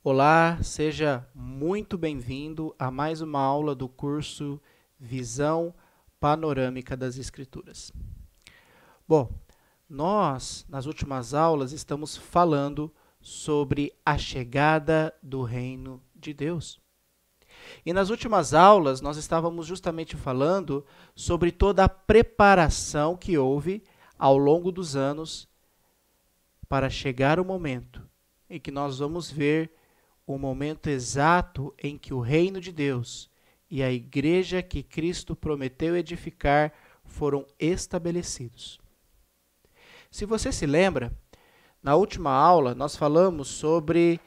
Olá, seja muito bem-vindo a mais uma aula do curso Visão Panorâmica das Escrituras. Bom, nós, nas últimas aulas, estamos falando sobre a chegada do reino de Deus. E nas últimas aulas, nós estávamos justamente falando sobre toda a preparação que houve ao longo dos anos para chegar o momento em que nós vamos ver o momento exato em que o reino de Deus e a igreja que Cristo prometeu edificar foram estabelecidos. Se você se lembra, na última aula nós falamos sobre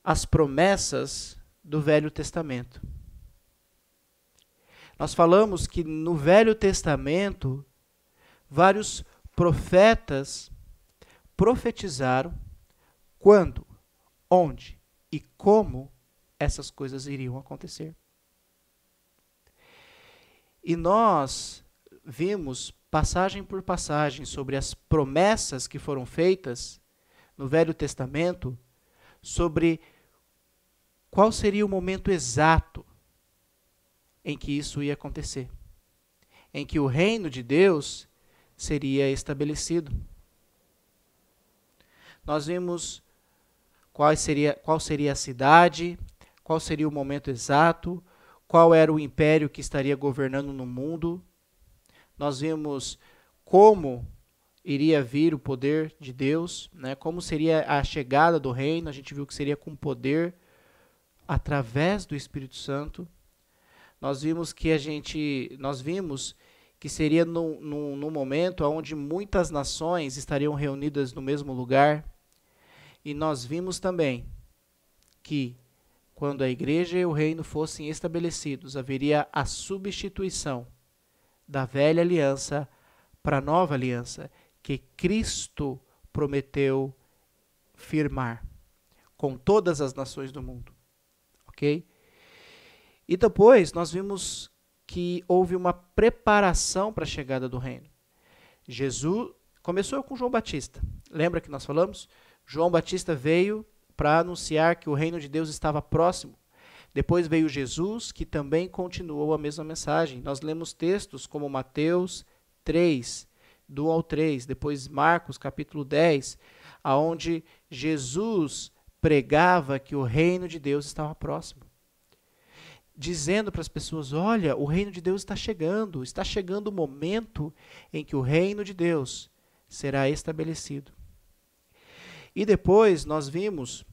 as promessas do Velho Testamento. Nós falamos que no Velho Testamento vários profetas profetizaram quando, onde e como essas coisas iriam acontecer. E nós vimos passagem por passagem sobre as promessas que foram feitas no Velho Testamento, sobre qual seria o momento exato em que isso ia acontecer, em que o reino de Deus seria estabelecido. Nós vimos qual seria a cidade, qual seria o momento exato, qual era o império que estaria governando no mundo. Nós vimos como iria vir o poder de Deus, né? Como seria a chegada do reino. A gente viu que seria com poder através do Espírito Santo. Nós vimos que seria num momento onde muitas nações estariam reunidas no mesmo lugar. E nós vimos também que, quando a igreja e o reino fossem estabelecidos, haveria a substituição da velha aliança para a nova aliança, que Cristo prometeu firmar com todas as nações do mundo. Ok? E depois nós vimos que houve uma preparação para a chegada do reino. Jesus começou com João Batista. Lembra que nós falamos? João Batista veio para anunciar que o reino de Deus estava próximo. Depois veio Jesus, que também continuou a mesma mensagem. Nós lemos textos como Mateus 3, do 1 ao 3, depois Marcos, capítulo 10, onde Jesus pregava que o reino de Deus estava próximo, dizendo para as pessoas: olha, o reino de Deus está chegando o momento em que o reino de Deus será estabelecido. E depois nós vimos,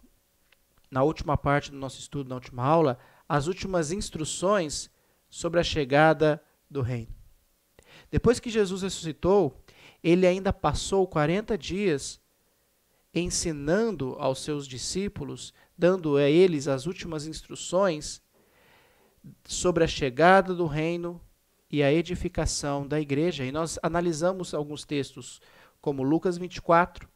na última parte do nosso estudo, na última aula, as últimas instruções sobre a chegada do reino. Depois que Jesus ressuscitou, ele ainda passou 40 dias ensinando aos seus discípulos, dando a eles as últimas instruções sobre a chegada do reino e a edificação da igreja. E nós analisamos alguns textos, como Lucas 24,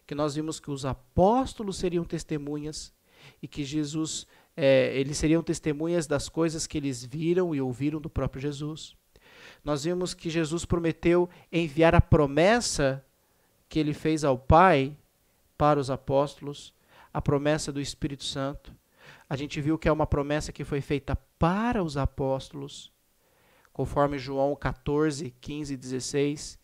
que nós vimos que os apóstolos seriam testemunhas e que eles seriam testemunhas das coisas que eles viram e ouviram do próprio Jesus. Nós vimos que Jesus prometeu enviar a promessa que ele fez ao Pai para os apóstolos, a promessa do Espírito Santo. A gente viu que é uma promessa que foi feita para os apóstolos, conforme João 14, 15 e 16.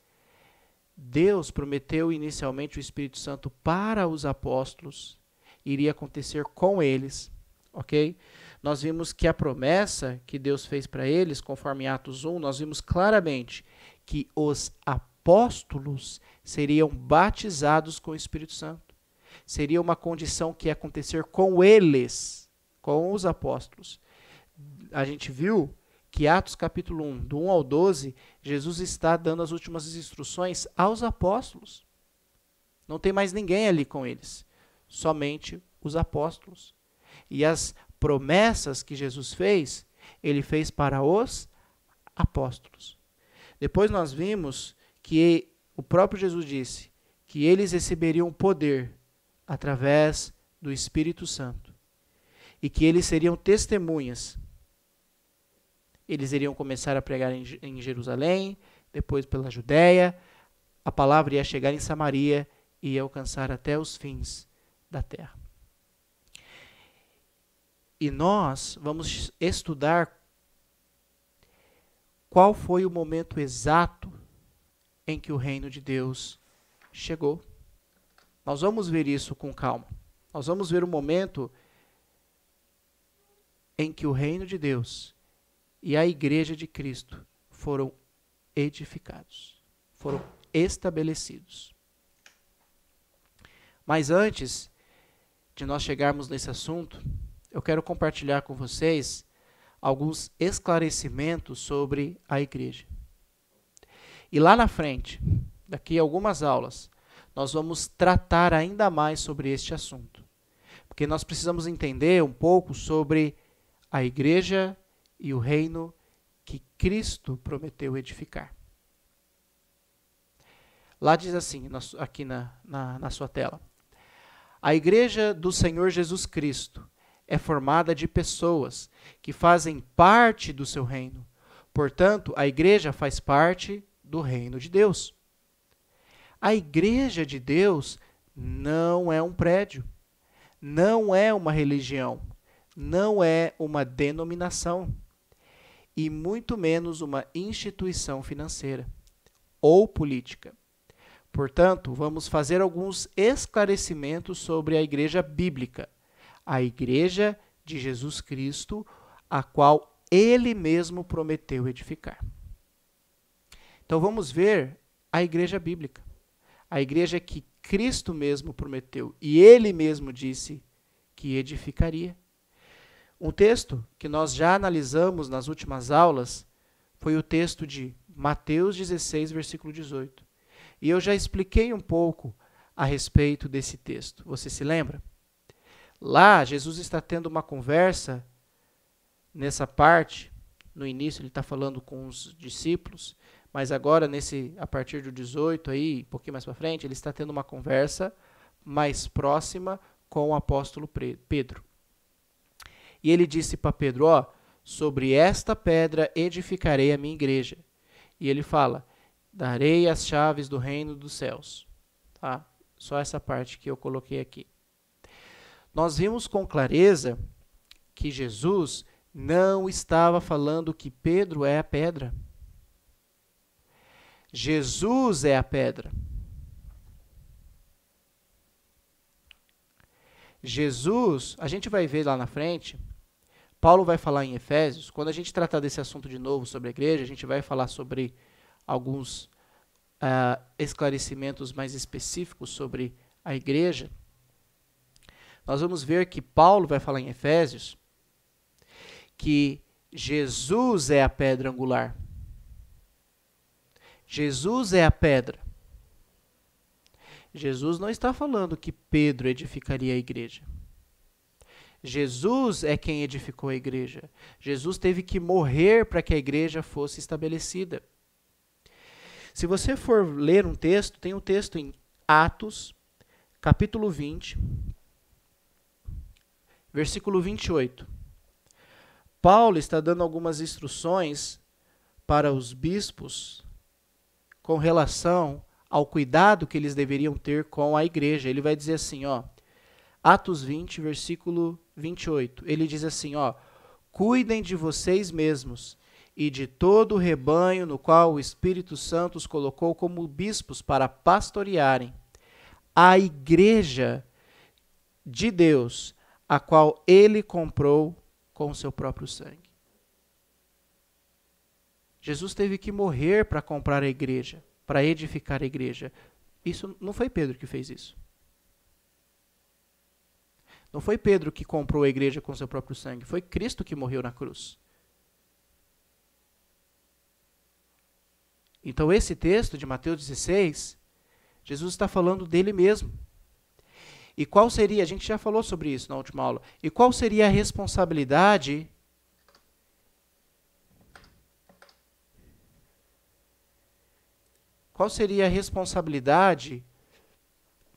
Deus prometeu inicialmente o Espírito Santo para os apóstolos, iria acontecer com eles, ok? Nós vimos que a promessa que Deus fez para eles, conforme Atos 1, nós vimos claramente que os apóstolos seriam batizados com o Espírito Santo. Seria uma condição que ia acontecer com eles, com os apóstolos. A gente viu que Atos capítulo 1, do 1 ao 12, Jesus está dando as últimas instruções aos apóstolos. Não tem mais ninguém ali com eles, somente os apóstolos. E as promessas que Jesus fez, ele fez para os apóstolos. Depois nós vimos que o próprio Jesus disse que eles receberiam poder através do Espírito Santo e que eles seriam testemunhas. Eles iriam começar a pregar em Jerusalém, depois pela Judéia, a palavra ia chegar em Samaria e ia alcançar até os fins da terra. E nós vamos estudar qual foi o momento exato em que o reino de Deus chegou. Nós vamos ver isso com calma. Nós vamos ver o momento em que o reino de Deus e a igreja de Cristo foram edificados, foram estabelecidos. Mas antes de nós chegarmos nesse assunto, eu quero compartilhar com vocês alguns esclarecimentos sobre a igreja. E lá na frente, daqui a algumas aulas, nós vamos tratar ainda mais sobre este assunto. Porque nós precisamos entender um pouco sobre a igreja e o reino que Cristo prometeu edificar. Lá diz assim, aqui na sua tela. A igreja do Senhor Jesus Cristo é formada de pessoas que fazem parte do seu reino. Portanto, a igreja faz parte do reino de Deus. A igreja de Deus não é um prédio, não é uma religião, não é uma denominação e muito menos uma instituição financeira ou política. Portanto, vamos fazer alguns esclarecimentos sobre a igreja bíblica, a igreja de Jesus Cristo, a qual ele mesmo prometeu edificar. Então vamos ver a igreja bíblica, a igreja que Cristo mesmo prometeu e ele mesmo disse que edificaria. Um texto que nós já analisamos nas últimas aulas foi o texto de Mateus 16, versículo 18. E eu já expliquei um pouco a respeito desse texto. Você se lembra? Lá, Jesus está tendo uma conversa, nessa parte, no início ele está falando com os discípulos, mas agora, a partir do 18, aí, um pouquinho mais para frente, ele está tendo uma conversa mais próxima com o apóstolo Pedro. E ele disse para Pedro, sobre esta pedra edificarei a minha igreja. E ele fala, darei as chaves do reino dos céus. Tá? Só essa parte que eu coloquei aqui. Nós vimos com clareza que Jesus não estava falando que Pedro é a pedra. Jesus é a pedra. Jesus, a gente vai ver lá na frente, Paulo vai falar em Efésios, quando a gente tratar desse assunto de novo sobre a igreja, a gente vai falar sobre alguns esclarecimentos mais específicos sobre a igreja. Nós vamos ver que Paulo vai falar em Efésios que Jesus é a pedra angular. Jesus é a pedra. Jesus não está falando que Pedro edificaria a igreja. Jesus é quem edificou a igreja. Jesus teve que morrer para que a igreja fosse estabelecida. Se você for ler um texto, tem um texto em Atos, capítulo 20, versículo 28. Paulo está dando algumas instruções para os bispos com relação ao cuidado que eles deveriam ter com a igreja. Ele vai dizer assim, Atos 20, versículo 28. Ele diz assim, cuidem de vocês mesmos e de todo o rebanho no qual o Espírito Santo os colocou como bispos para pastorearem a igreja de Deus, a qual ele comprou com o seu próprio sangue. Jesus teve que morrer para comprar a igreja, para edificar a igreja. Isso não foi Pedro que fez isso. Não foi Pedro que comprou a igreja com seu próprio sangue, foi Cristo que morreu na cruz. Então esse texto de Mateus 16, Jesus está falando dele mesmo. E qual seria, a gente já falou sobre isso na última aula, e qual seria a responsabilidade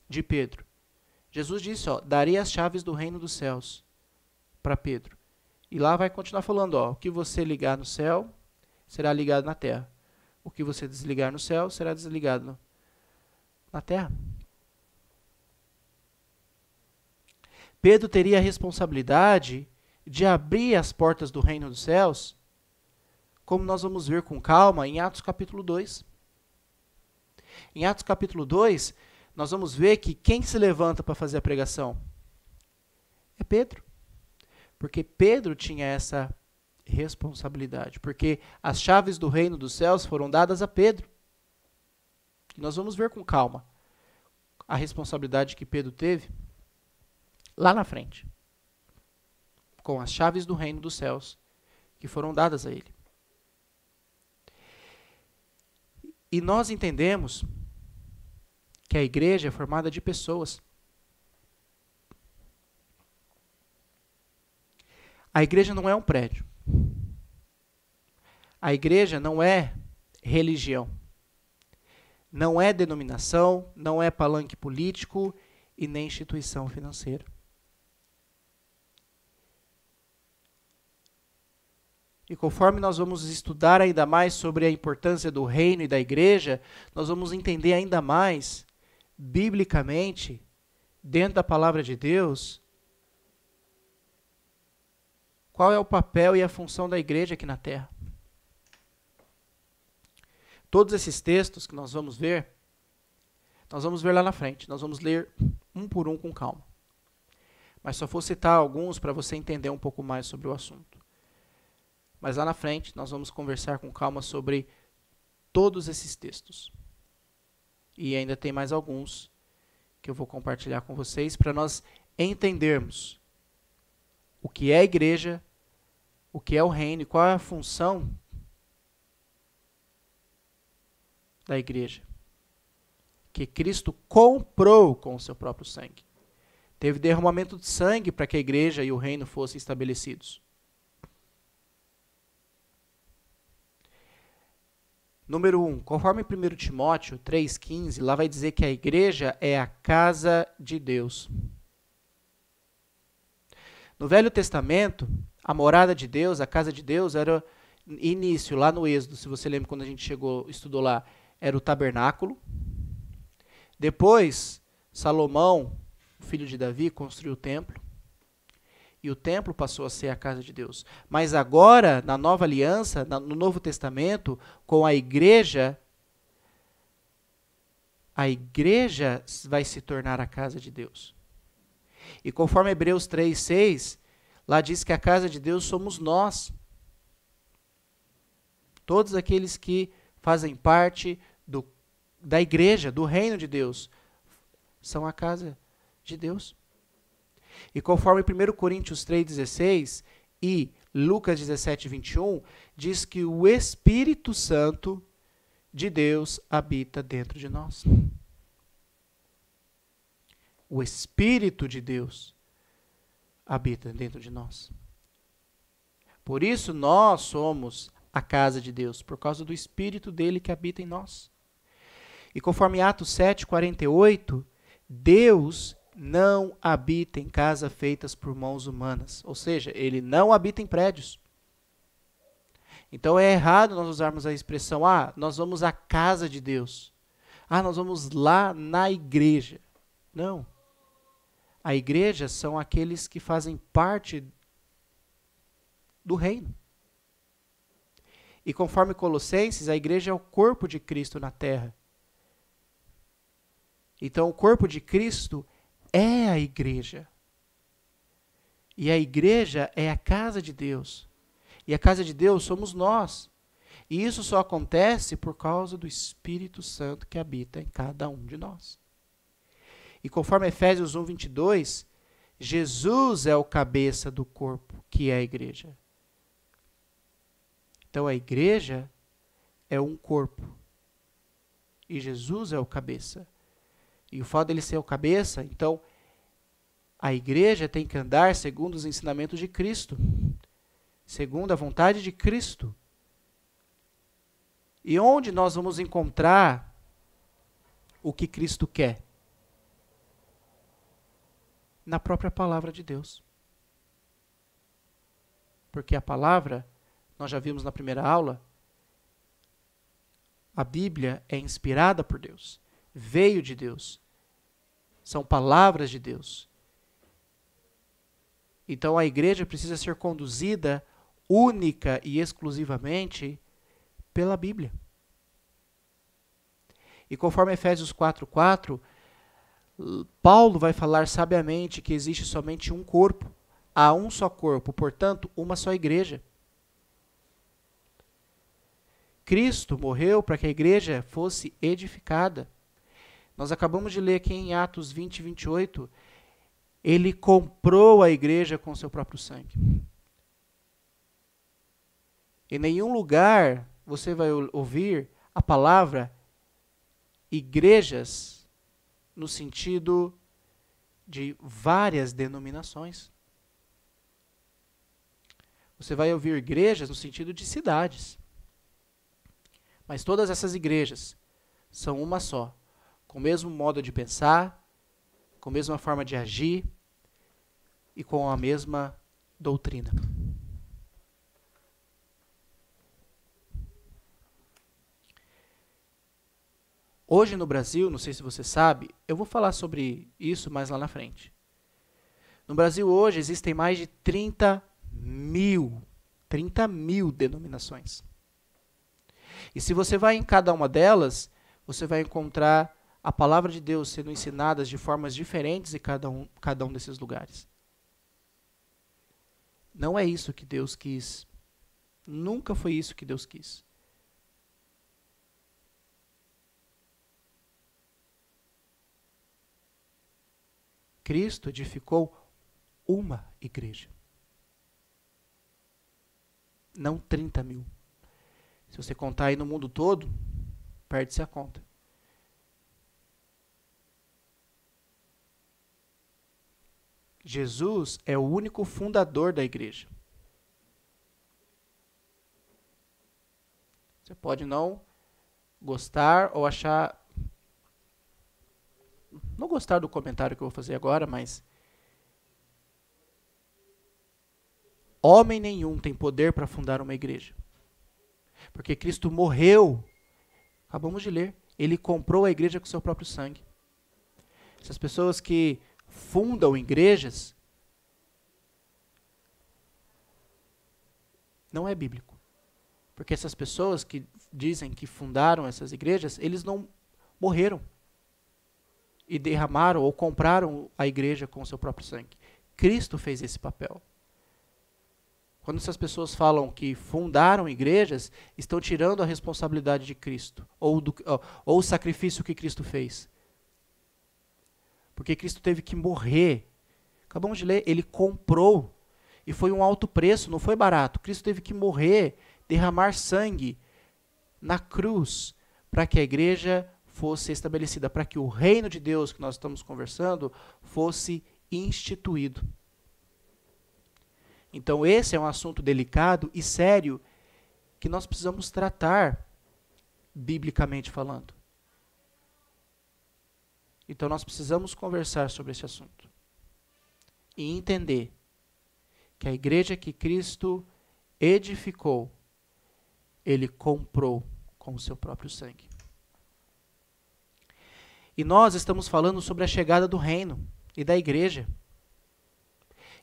de Pedro? Jesus disse, darei as chaves do reino dos céus para Pedro. E lá vai continuar falando, o que você ligar no céu, será ligado na terra. O que você desligar no céu, será desligado na terra. Pedro teria a responsabilidade de abrir as portas do reino dos céus, como nós vamos ver com calma em Atos capítulo 2. Em Atos capítulo 2, nós vamos ver que quem se levanta para fazer a pregação? É Pedro. Porque Pedro tinha essa responsabilidade. Porque as chaves do reino dos céus foram dadas a Pedro. E nós vamos ver com calma a responsabilidade que Pedro teve lá na frente, com as chaves do reino dos céus que foram dadas a ele. E nós entendemos que a igreja é formada de pessoas. A igreja não é um prédio. A igreja não é religião. Não é denominação, não é palanque político e nem instituição financeira. E conforme nós vamos estudar ainda mais sobre a importância do reino e da igreja, nós vamos entender ainda mais, biblicamente, dentro da palavra de Deus, qual é o papel e a função da igreja aqui na Terra. Todos esses textos que nós vamos ver lá na frente. Nós vamos ler um por um com calma. Mas só vou citar alguns para você entender um pouco mais sobre o assunto. Mas lá na frente nós vamos conversar com calma sobre todos esses textos. E ainda tem mais alguns que eu vou compartilhar com vocês para nós entendermos o que é a igreja, o que é o reino e qual é a função da igreja, que Cristo comprou com o seu próprio sangue. Teve derramamento de sangue para que a igreja e o reino fossem estabelecidos. Número 1, conforme 1 Timóteo 3,15, lá vai dizer que a igreja é a casa de Deus. No Velho Testamento, a morada de Deus, a casa de Deus, era início, lá no Êxodo, se você lembra quando a gente estudou lá, era o tabernáculo. Depois, Salomão, filho de Davi, construiu o templo. E o templo passou a ser a casa de Deus. Mas agora, na nova aliança, no Novo Testamento, com a igreja vai se tornar a casa de Deus. E conforme Hebreus 3,6, lá diz que a casa de Deus somos nós. Todos aqueles que fazem parte da igreja, do reino de Deus, são a casa de Deus. E conforme 1 Coríntios 3,16 e Lucas 17,21, diz que o Espírito Santo de Deus habita dentro de nós. O Espírito de Deus habita dentro de nós. Por isso nós somos a casa de Deus, por causa do Espírito dele que habita em nós. E conforme Atos 7,48, Deus não habita em casas feitas por mãos humanas. Ou seja, ele não habita em prédios. Então é errado nós usarmos a expressão, nós vamos à casa de Deus. Nós vamos lá na igreja. Não. A igreja são aqueles que fazem parte do reino. E conforme Colossenses, a igreja é o corpo de Cristo na terra. Então, o corpo de Cristo é a igreja. E a igreja é a casa de Deus. E a casa de Deus somos nós. E isso só acontece por causa do Espírito Santo que habita em cada um de nós. E conforme Efésios 1,22, Jesus é o cabeça do corpo, que é a igreja. Então, a igreja é um corpo. E Jesus é o cabeça. E o fato dele ser o cabeça, então, a igreja tem que andar segundo os ensinamentos de Cristo, segundo a vontade de Cristo. E onde nós vamos encontrar o que Cristo quer? Na própria palavra de Deus. Porque a palavra, nós já vimos na primeira aula, a Bíblia é inspirada por Deus, veio de Deus. São palavras de Deus. Então a igreja precisa ser conduzida única e exclusivamente pela Bíblia. E conforme Efésios 4:4, Paulo vai falar sabiamente que existe somente um corpo. Há um só corpo, portanto, uma só igreja. Cristo morreu para que a igreja fosse edificada. Nós acabamos de ler aqui em Atos 20:28, ele comprou a igreja com seu próprio sangue. Em nenhum lugar você vai ouvir a palavra igrejas no sentido de várias denominações. Você vai ouvir igrejas no sentido de cidades. Mas todas essas igrejas são uma só, com o mesmo modo de pensar, com a mesma forma de agir e com a mesma doutrina. Hoje no Brasil, não sei se você sabe, eu vou falar sobre isso mais lá na frente. No Brasil hoje existem mais de 30 mil denominações. E se você vai em cada uma delas, você vai encontrar a palavra de Deus sendo ensinadas de formas diferentes em cada um desses lugares. Não é isso que Deus quis. Nunca foi isso que Deus quis. Cristo edificou uma igreja. Não 30 mil. Se você contar aí no mundo todo, perde-se a conta. Jesus é o único fundador da igreja. Você pode não gostar ou achar... Não gostar do comentário que eu vou fazer agora, mas... Homem nenhum tem poder para fundar uma igreja. Porque Cristo morreu. Acabamos de ler. Ele comprou a igreja com seu próprio sangue. Essas pessoas que fundam igrejas, não é bíblico. Porque essas pessoas que dizem que fundaram essas igrejas, eles não morreram e derramaram ou compraram a igreja com o seu próprio sangue. Cristo fez esse papel. Quando essas pessoas falam que fundaram igrejas, estão tirando a responsabilidade de Cristo, ou o sacrifício que Cristo fez. Porque Cristo teve que morrer. Acabamos de ler, ele comprou. E foi um alto preço, não foi barato. Cristo teve que morrer, derramar sangue na cruz, para que a igreja fosse estabelecida, para que o reino de Deus que nós estamos conversando fosse instituído. Então esse é um assunto delicado e sério que nós precisamos tratar, biblicamente falando. Então nós precisamos conversar sobre esse assunto e entender que a igreja que Cristo edificou, ele comprou com o seu próprio sangue. E nós estamos falando sobre a chegada do reino e da igreja.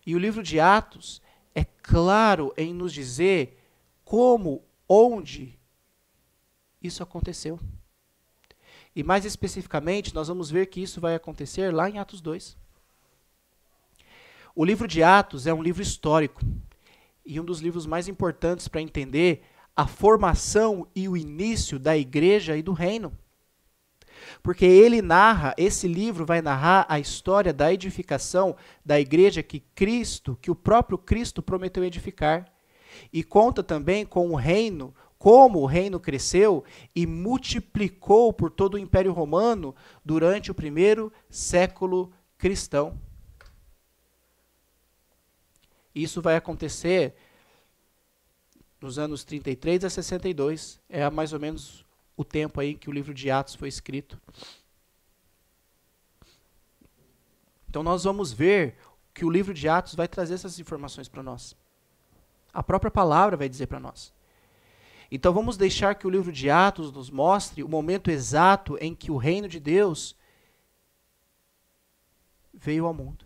E o livro de Atos é claro em nos dizer como, onde isso aconteceu. E mais especificamente, nós vamos ver que isso vai acontecer lá em Atos 2. O livro de Atos é um livro histórico e um dos livros mais importantes para entender a formação e o início da igreja e do reino. Porque esse livro vai narrar a história da edificação da igreja que o próprio Cristo prometeu edificar. E conta também com o reino, como o reino cresceu e multiplicou por todo o Império Romano durante o primeiro século cristão. Isso vai acontecer nos anos 33 a 62. É mais ou menos o tempo aí que o livro de Atos foi escrito. Então nós vamos ver que o livro de Atos vai trazer essas informações para nós. A própria palavra vai dizer para nós. Então vamos deixar que o livro de Atos nos mostre o momento exato em que o reino de Deus veio ao mundo.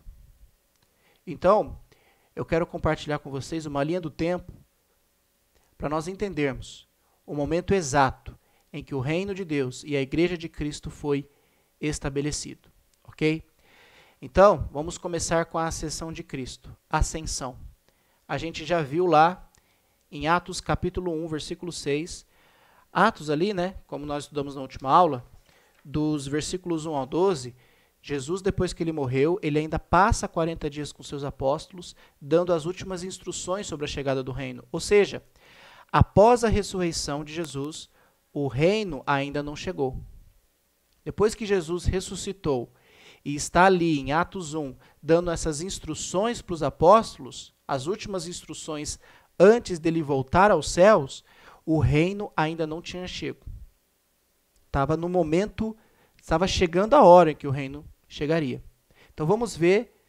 Então, eu quero compartilhar com vocês uma linha do tempo para nós entendermos o momento exato em que o reino de Deus e a igreja de Cristo foi estabelecido, ok? Então, vamos começar com a ascensão de Cristo, ascensão. A gente já viu lá em Atos capítulo 1, versículo 6, Atos ali, né, como nós estudamos na última aula, dos versículos 1 ao 12, Jesus, depois que ele morreu, ele ainda passa 40 dias com seus apóstolos, dando as últimas instruções sobre a chegada do reino. Ou seja, após a ressurreição de Jesus, o reino ainda não chegou. Depois que Jesus ressuscitou e está ali em Atos 1, dando essas instruções para os apóstolos, as últimas instruções antes dele voltar aos céus, o reino ainda não tinha chego. Estava no momento, estava chegando a hora em que o reino chegaria. Então vamos ver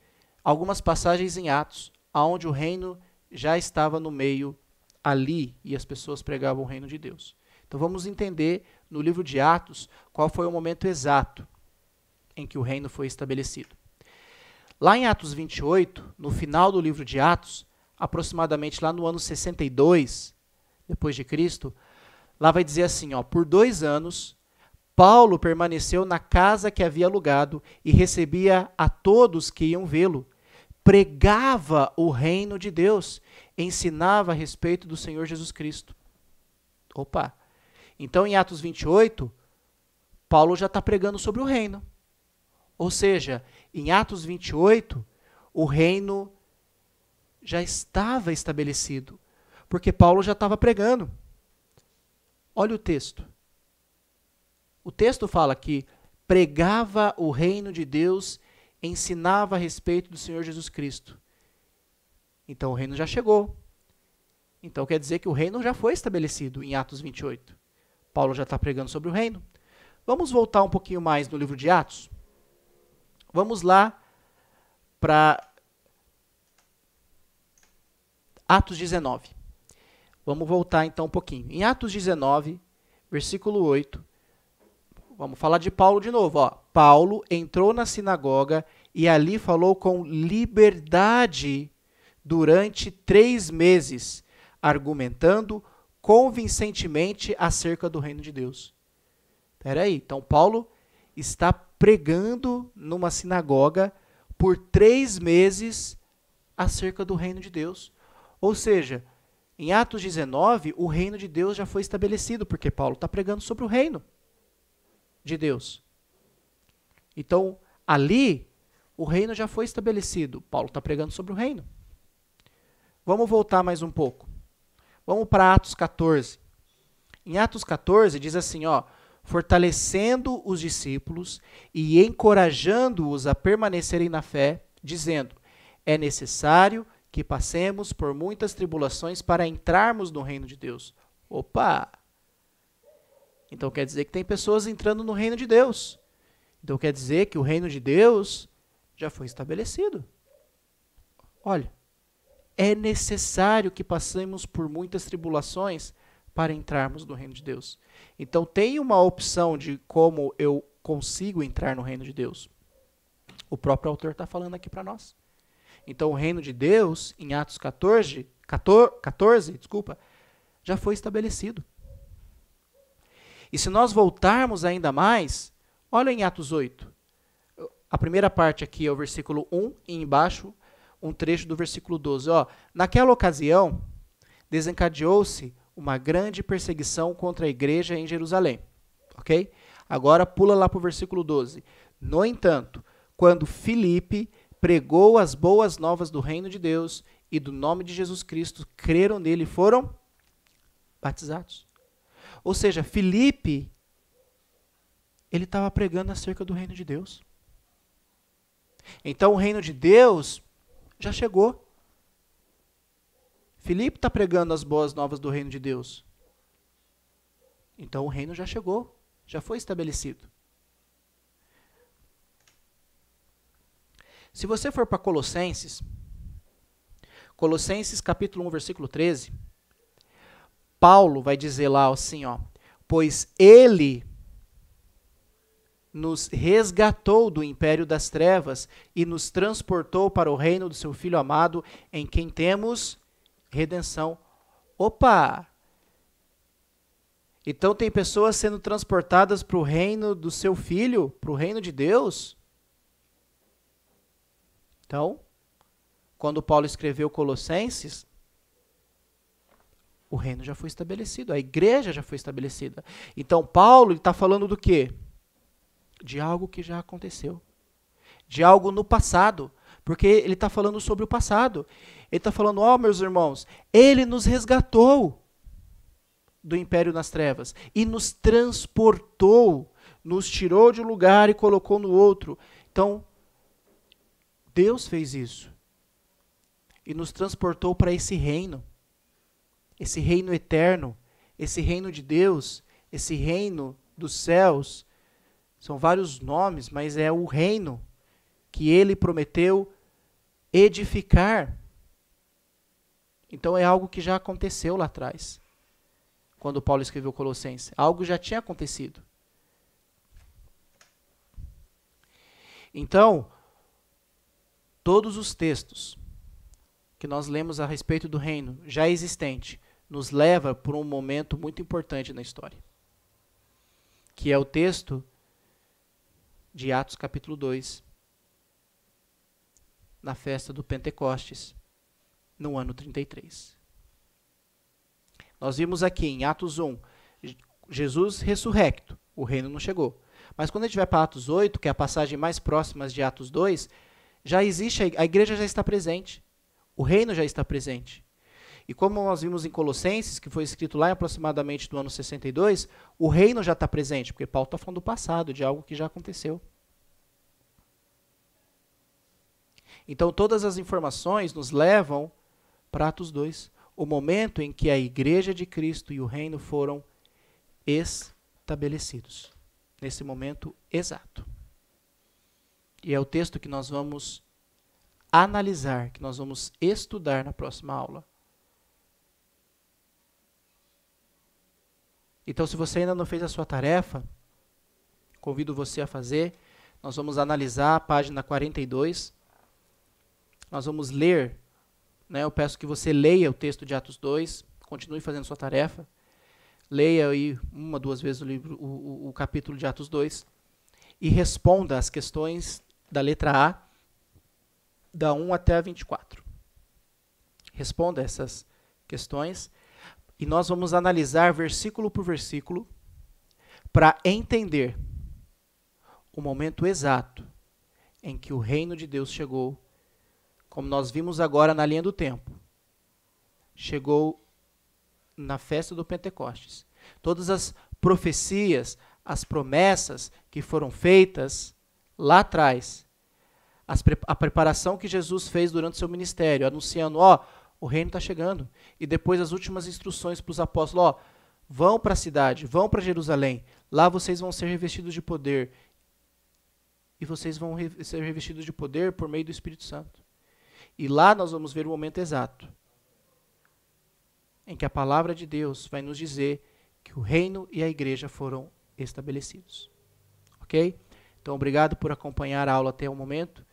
algumas passagens em Atos, onde o reino já estava no meio ali e as pessoas pregavam o reino de Deus. Então vamos entender no livro de Atos qual foi o momento exato em que o reino foi estabelecido. Lá em Atos 28, no final do livro de Atos, aproximadamente lá no ano 62, depois de Cristo, lá vai dizer assim, ó, por 2 anos, Paulo permaneceu na casa que havia alugado e recebia a todos que iam vê-lo. Pregava o reino de Deus, ensinava a respeito do Senhor Jesus Cristo. Opa! Então, em Atos 28, Paulo já está pregando sobre o reino. Ou seja, em Atos 28, o reino já estava estabelecido, porque Paulo já estava pregando. Olha o texto. O texto fala que pregava o reino de Deus, ensinava a respeito do Senhor Jesus Cristo. Então o reino já chegou. Então quer dizer que o reino já foi estabelecido em Atos 28. Paulo já está pregando sobre o reino. Vamos voltar um pouquinho mais no livro de Atos? Vamos lá para Atos 19. Vamos voltar então um pouquinho. Em Atos 19, versículo 8, vamos falar de Paulo de novo. Ó. Paulo entrou na sinagoga e ali falou com liberdade durante 3 meses, argumentando convincentemente acerca do reino de Deus. Espera aí, então Paulo está pregando numa sinagoga por 3 meses acerca do reino de Deus. Ou seja, em Atos 19, o reino de Deus já foi estabelecido, porque Paulo está pregando sobre o reino de Deus. Então, ali, o reino já foi estabelecido. Paulo está pregando sobre o reino. Vamos voltar mais um pouco. Vamos para Atos 14. Em Atos 14, diz assim, ó, fortalecendo os discípulos e encorajando-os a permanecerem na fé, dizendo, é necessário que passemos por muitas tribulações para entrarmos no reino de Deus. Opa! Então quer dizer que tem pessoas entrando no reino de Deus. Então quer dizer que o reino de Deus já foi estabelecido. Olha, é necessário que passemos por muitas tribulações para entrarmos no reino de Deus. Então tem uma opção de como eu consigo entrar no reino de Deus. O próprio autor está falando aqui para nós. Então o reino de Deus, em Atos 14, já foi estabelecido. E se nós voltarmos ainda mais, olha em Atos 8. A primeira parte aqui é o versículo 1 e embaixo um trecho do versículo 12. Ó, naquela ocasião, desencadeou-se uma grande perseguição contra a igreja em Jerusalém. Ok? Agora pula lá para o versículo 12. No entanto, quando Filipe pregou as boas novas do reino de Deus e do nome de Jesus Cristo, creram nele e foram batizados. Ou seja, Filipe, ele estava pregando acerca do reino de Deus. Então o reino de Deus já chegou. Filipe está pregando as boas novas do reino de Deus. Então o reino já chegou, já foi estabelecido. Se você for para Colossenses capítulo 1, versículo 13, Paulo vai dizer lá assim, ó, pois ele nos resgatou do império das trevas e nos transportou para o reino do seu Filho amado, em quem temos redenção. Opa! Então tem pessoas sendo transportadas para o reino do seu Filho, para o reino de Deus? Então, quando Paulo escreveu Colossenses, o reino já foi estabelecido, a igreja já foi estabelecida. Então Paulo está falando do quê? De algo que já aconteceu, de algo no passado, porque ele está falando sobre o passado. Ele está falando, meus irmãos, ele nos resgatou do império das trevas e nos transportou, nos tirou de um lugar e colocou no outro. Então, Deus fez isso e nos transportou para esse reino eterno, esse reino de Deus, esse reino dos céus. São vários nomes, mas é o reino que ele prometeu edificar. Então é algo que já aconteceu lá atrás, quando Paulo escreveu Colossenses. Algo já tinha acontecido. Então, todos os textos que nós lemos a respeito do reino já existente nos leva por um momento muito importante na história, que é o texto de Atos capítulo 2, na festa do Pentecostes, no ano 33. Nós vimos aqui em Atos 1, Jesus ressurrecto, o reino não chegou. Mas quando a gente vai para Atos 8, que é a passagem mais próxima de Atos 2, já existe, a igreja já está presente, o reino já está presente. E como nós vimos em Colossenses, que foi escrito lá em aproximadamente do ano 62, o reino já está presente, porque Paulo está falando do passado, de algo que já aconteceu. Então todas as informações nos levam para Atos 2, o momento em que a igreja de Cristo e o reino foram estabelecidos. Nesse momento exato. E é o texto que nós vamos analisar, que nós vamos estudar na próxima aula. Então, se você ainda não fez a sua tarefa, convido você a fazer. Nós vamos analisar a página 42. Nós vamos ler, né, eu peço que você leia o texto de Atos 2, continue fazendo sua tarefa. Leia aí 1, 2 vezes o livro, o capítulo de Atos 2 e responda as questões da letra A, da 1 até a 24. Responda essas questões. E nós vamos analisar versículo por versículo para entender o momento exato em que o reino de Deus chegou, como nós vimos agora na linha do tempo. Chegou na festa do Pentecostes. Todas as profecias, as promessas que foram feitas lá atrás, a preparação que Jesus fez durante seu ministério, anunciando, o reino está chegando. E depois as últimas instruções para os apóstolos, vão para a cidade, vão para Jerusalém, lá vocês vão ser revestidos de poder. E vocês vão ser revestidos de poder por meio do Espírito Santo. E lá nós vamos ver o momento exato em que a palavra de Deus vai nos dizer que o reino e a igreja foram estabelecidos. Ok? Então, obrigado por acompanhar a aula até o momento.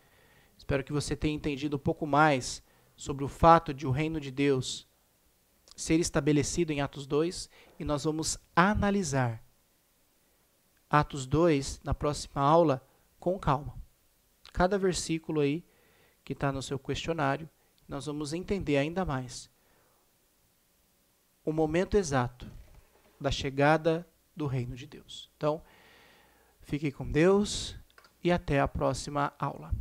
Espero que você tenha entendido um pouco mais sobre o fato de o reino de Deus ser estabelecido em Atos 2, e nós vamos analisar Atos 2 na próxima aula com calma. Cada versículo aí que está no seu questionário, nós vamos entender ainda mais o momento exato da chegada do reino de Deus. Então, fique com Deus e até a próxima aula.